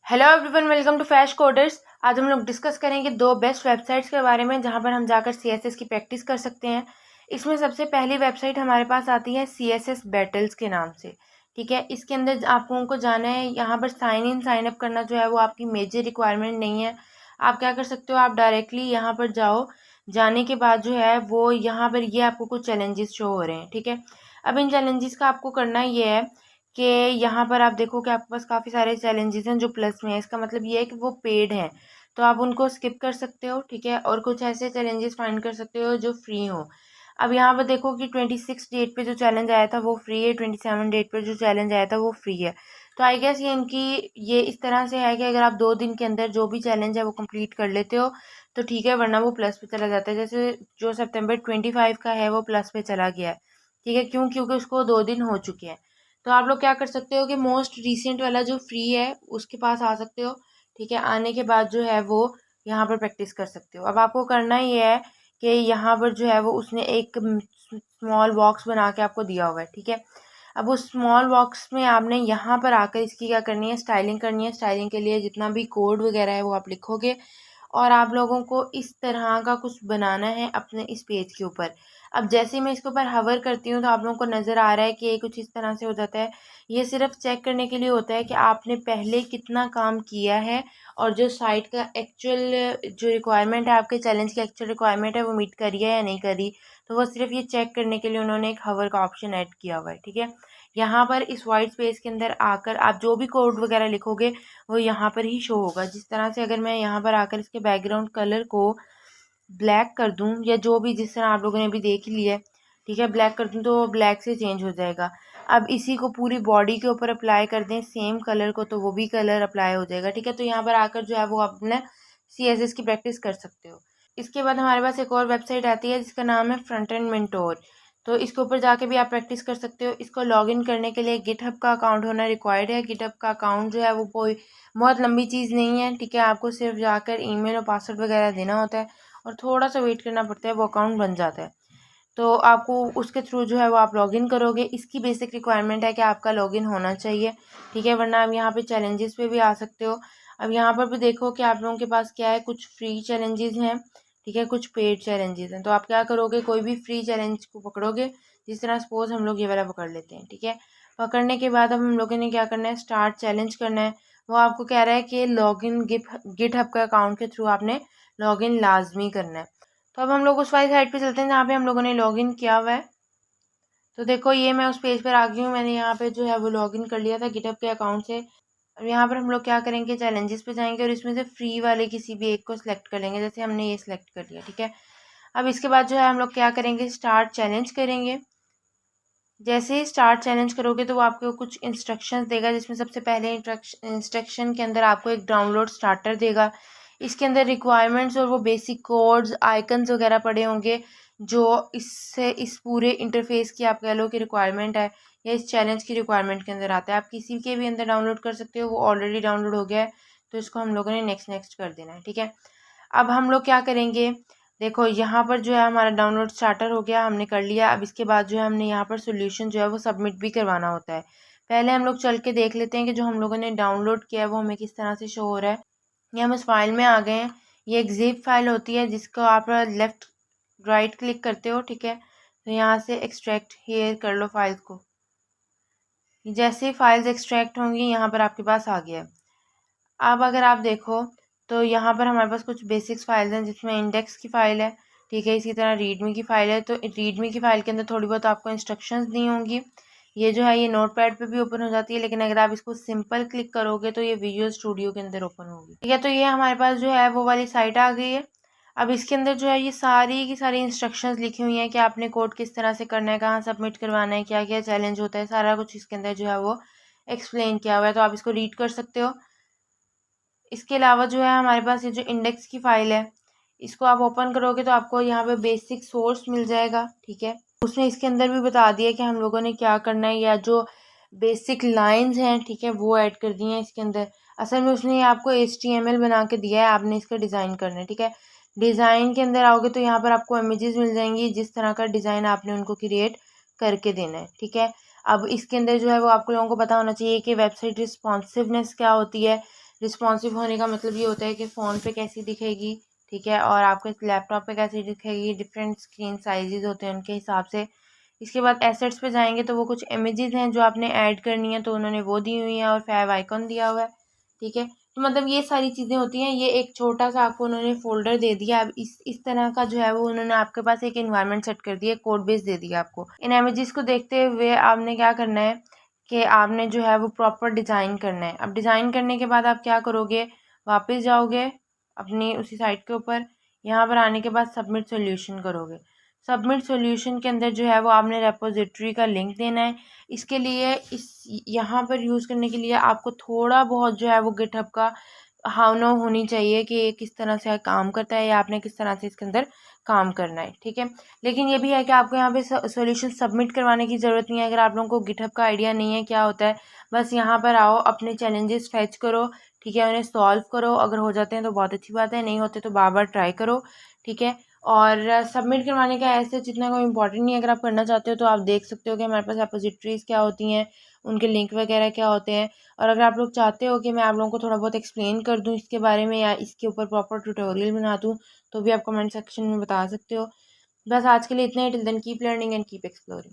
Hello everyone, welcome to Fash Coders. आज हम लोग डिस्कस करेंगे दो बेस्ट वेबसाइट्स के बारे में जहां पर हम जाकर सीएसएस की प्रैक्टिस कर सकते हैं। इसमें सबसे पहली वेबसाइट हमारे पास आती है सीएसएस बैटल्स के नाम से। ठीक है, इसके अंदर आप लोगों को जाना है। यहाँ पर साइन इन साइन अप करना जो है वो आपकी मेजर रिक्वायरमेंट नहीं है। आप क्या कर सकते हो, आप डायरेक्टली यहाँ पर जाओ। जाने के बाद जो है वो यहाँ पर ये आपको कुछ चैलेंजेस शो हो रहे हैं। ठीक है, अब इन चैलेंजेस का आपको करना ये है कि यहाँ पर आप देखो कि आपके पास काफ़ी सारे चैलेंजेस हैं जो प्लस में है। इसका मतलब ये है कि वो पेड हैं, तो आप उनको स्किप कर सकते हो। ठीक है, और कुछ ऐसे चैलेंजेस फाइंड कर सकते हो जो फ्री हो। अब यहाँ पर देखो कि 26 डेट पे जो चैलेंज आया था वो फ्री है, 27 डेट पे जो चैलेंज आया था वो फ्री है। तो आई गेस ये इस तरह से है कि अगर आप 2 दिन के अंदर जो भी चैलेंज है वो कंप्लीट कर लेते हो तो ठीक है, वरना वो प्लस पे चला जाता है। जैसे जो सितंबर 25 का है वो प्लस पे चला गया है। ठीक है, क्योंकि उसको 2 दिन हो चुके हैं। तो आप लोग क्या कर सकते हो कि मोस्ट रिसेंट वाला जो फ्री है उसके पास आ सकते हो। ठीक है, आने के बाद जो है वो यहाँ पर प्रैक्टिस कर सकते हो। अब आपको करना ये है कि यहाँ पर जो है वो उसने एक स्मॉल बॉक्स बना के आपको दिया हुआ है। ठीक है, अब उस स्मॉल बॉक्स में आपने यहाँ पर आकर इसकी क्या करनी है, स्टाइलिंग करनी है। स्टाइलिंग के लिए जितना भी कोड वगैरह है वो आप लिखोगे और आप लोगों को इस तरह का कुछ बनाना है अपने इस पेज के ऊपर। अब जैसे ही मैं इसके ऊपर हवर करती हूँ तो आप लोगों को नज़र आ रहा है कि ये कुछ इस तरह से हो जाता है। ये सिर्फ चेक करने के लिए होता है कि आपने पहले कितना काम किया है और जो साइट का एक्चुअल जो रिक्वायरमेंट है, आपके चैलेंज की एक्चुअल रिक्वायरमेंट है, वो मीट करी है या नहीं करी। तो वो सिर्फ ये चेक करने के लिए उन्होंने एक हवर का ऑप्शन ऐड किया हुआ है। ठीक है, यहाँ पर इस वाइट स्पेस के अंदर आकर आप जो भी कोड वगैरह लिखोगे वो यहाँ पर ही शो होगा। जिस तरह से अगर मैं यहाँ पर आकर इसके बैकग्राउंड कलर को ब्लैक कर दूं या जो भी जिस तरह आप लोगों ने अभी देख लिया है, ठीक है, ब्लैक कर दूं तो ब्लैक से चेंज हो जाएगा। अब इसी को पूरी बॉडी के ऊपर अप्लाई कर दें सेम कलर को तो वो भी कलर अप्लाई हो जाएगा। ठीक है, तो यहाँ पर आकर जो है वो अपने CSS की प्रैक्टिस कर सकते हो। इसके बाद हमारे पास एक और वेबसाइट आती है जिसका नाम है फ्रंट एंड मेंटोर। तो इसके ऊपर जाके भी आप प्रैक्टिस कर सकते हो। इसको लॉगिन करने के लिए गिटहब का अकाउंट होना रिक्वायर्ड है। गिटहब का अकाउंट जो है वो कोई बहुत लंबी चीज़ नहीं है। ठीक है, आपको सिर्फ जाकर ईमेल और पासवर्ड वगैरह देना होता है और थोड़ा सा वेट करना पड़ता है, वो अकाउंट बन जाता है। तो आपको उसके थ्रू जो है वो आप लॉगिन करोगे। इसकी बेसिक रिक्वायरमेंट है कि आपका लॉगिन होना चाहिए। ठीक है, वरना आप यहाँ पे चैलेंजेस पे भी आ सकते हो। अब यहाँ पर भी देखो कि आप लोगों के पास क्या है, कुछ फ्री चैलेंजेस हैं। ठीक है, कुछ पेड चैलेंजेस हैं। तो आप क्या करोगे, कोई भी फ्री चैलेंज को पकड़ोगे। जिस तरह सपोज हम लोग ये वाला पकड़ लेते हैं। ठीक है, पकड़ने के बाद अब हम लोगों ने क्या करना है, स्टार्ट चैलेंज करना है। वो आपको कह रहा है कि लॉगिन गिटहब का अकाउंट के थ्रू आपने लॉगिन लाजमी करना है। तो अब हम लोग उस वाली साइट पे चलते हैं जहाँ पे हम लोगों ने लॉगिन किया हुआ है। तो देखो ये मैं उस पेज पर आ गई हूँ। मैंने यहाँ पे जो है वो लॉगिन कर लिया था गिटहब के अकाउंट से। अब यहाँ पर हम लोग क्या करेंगे, चैलेंजेस पे जाएंगे और इसमें से फ्री वाले किसी भी एक को सिलेक्ट कर लेंगे। जैसे हमने ये सिलेक्ट कर लिया। ठीक है, अब इसके बाद जो है हम लोग क्या करेंगे, स्टार्ट चैलेंज करेंगे। जैसे ही स्टार्ट चैलेंज करोगे तो वो आपको कुछ इंस्ट्रक्शंस देगा, जिसमें सबसे पहले इंस्ट्रक्शन के अंदर आपको एक डाउनलोड स्टार्टर देगा। इसके अंदर रिक्वायरमेंट्स और वो बेसिक कोड्स आइकन्स वगैरह पड़े होंगे जो इससे इस पूरे इंटरफेस की आप कह लो कि रिक्वायरमेंट है या इस चैलेंज की रिक्वायरमेंट के अंदर आता है। आप किसी के भी अंदर डाउनलोड कर सकते हो, वो ऑलरेडी डाउनलोड हो गया है तो इसको हम लोगों ने नेक्स्ट नेक्स्ट कर देना है। ठीक है, अब हम लोग क्या करेंगे, देखो यहाँ पर जो है हमारा डाउनलोड स्टार्टर हो गया, हमने कर लिया। अब इसके बाद जो है हमने यहाँ पर सोल्यूशन जो है वो सबमिट भी करवाना होता है। पहले हम लोग चल के देख लेते हैं कि जो हम लोगों ने डाउनलोड किया है वो हमें किस तरह से शो हो रहा है। ये हम इस फाइल में आ गए हैं। ये एक जिप फाइल होती है जिसको आप लेफ्ट राइट क्लिक करते हो। ठीक है, तो यहाँ से एक्सट्रैक्ट हेयर कर लो फाइल्स को। जैसे ही फाइल्स एक्सट्रैक्ट होंगी यहाँ पर आपके पास आ गया है। अब अगर आप देखो तो यहाँ पर हमारे पास कुछ बेसिक्स फाइल्स हैं जिसमें इंडेक्स की फ़ाइल है। ठीक है, इसी तरह रीडमी की फ़ाइल है। तो रीडमी की फ़ाइल के अंदर थोड़ी बहुत आपको इंस्ट्रक्शंस दी होंगी। ये जो है ये नोटपैड पे भी ओपन हो जाती है, लेकिन अगर आप इसको सिंपल क्लिक करोगे तो ये विजुअल स्टूडियो के अंदर ओपन होगी। ठीक है, तो ये हमारे पास जो है वो वाली साइट आ गई है। अब इसके अंदर जो है ये सारी की सारी इंस्ट्रक्शंस लिखी हुई हैं कि आपने कोड किस तरह से करना है, कहाँ सबमिट करवाना है, क्या क्या चैलेंज होता है, सारा कुछ इसके अंदर जो है वो एक्सप्लेन किया हुआ है। तो आप इसको रीड कर सकते हो। इसके अलावा जो है हमारे पास ये जो इंडेक्स की फ़ाइल है, इसको आप ओपन करोगे तो आपको यहाँ पे बेसिक सोर्स मिल जाएगा। ठीक है, उसने इसके अंदर भी बता दिया कि हम लोगों ने क्या करना है, या जो बेसिक लाइंस हैं, ठीक है, वो ऐड कर दी हैं इसके अंदर। असल में उसने आपको HTML बना के दिया है, आपने इसका डिज़ाइन करना है। ठीक है, डिज़ाइन के अंदर आओगे तो यहाँ पर आपको इमेजेस मिल जाएंगी, जिस तरह का डिज़ाइन आपने उनको क्रिएट करके देना है। ठीक है, अब इसके अंदर जो है वो आपको लोगों को पता होना चाहिए कि वेबसाइट रिस्पॉन्सिवनेस क्या होती है। रिस्पॉन्सिव होने का मतलब ये होता है कि फ़ोन पे कैसी दिखेगी, ठीक है, और आपके लैपटॉप पे कैसी दिखेगी, डिफरेंट स्क्रीन साइजेस होते हैं उनके हिसाब से। इसके बाद एसेट्स पे जाएंगे तो वो कुछ इमेजेस हैं जो आपने ऐड करनी है, तो उन्होंने वो दी हुई हैं और फैव आइकॉन दिया हुआ है, ठीक है। तो मतलब ये सारी चीज़ें होती हैं। ये एक छोटा सा आपको उन्होंने फ़ोल्डर दे दिया। अब इस तरह का जो है वो उन्होंने आपके पास एक एनवायरनमेंट सेट कर दिया, कोड बेस दे दिया आपको। इन इमेजेस को देखते हुए आपने क्या करना है कि आपने जो है वो प्रॉपर डिज़ाइन करना है। अब डिज़ाइन करने के बाद आप क्या करोगे, वापस जाओगे अपनी उसी साइट के ऊपर, यहाँ पर आने के बाद सबमिट सॉल्यूशन करोगे। सबमिट सॉल्यूशन के अंदर जो है वो आपने रेपोजिटरी का लिंक देना है। इसके लिए इस यहाँ पर यूज़ करने के लिए आपको थोड़ा बहुत जो है वो गिटहब का हाउ नो होनी चाहिए कि ये किस तरह से काम करता है या आपने किस तरह से इसके अंदर काम करना है, ठीक है। लेकिन ये भी है कि आपको यहाँ पे सॉल्यूशन सबमिट करवाने की ज़रूरत नहीं है। अगर आप लोगों को गिटहब का आइडिया नहीं है क्या होता है, बस यहाँ पर आओ, अपने चैलेंजेस फैच करो, ठीक है, उन्हें सॉल्व करो। अगर हो जाते हैं तो बहुत अच्छी बात है, नहीं होते तो बार बार ट्राई करो, ठीक है। और सबमिट करवाने का ऐसे जितना कोई इंपॉर्टेंट नहीं है। अगर आप करना चाहते हो तो आप देख सकते हो कि हमारे पास रेपोजिटरीज क्या होती हैं, उनके लिंक वगैरह क्या होते हैं। और अगर आप लोग चाहते हो कि मैं आप लोगों को थोड़ा बहुत एक्सप्लेन कर दूं इसके बारे में या इसके ऊपर प्रॉपर ट्यूटोरियल बना दूं, तो भी आप कमेंट सेक्शन में बता सकते हो। बस आज के लिए इतना ही। Till then keep learning and keep exploring.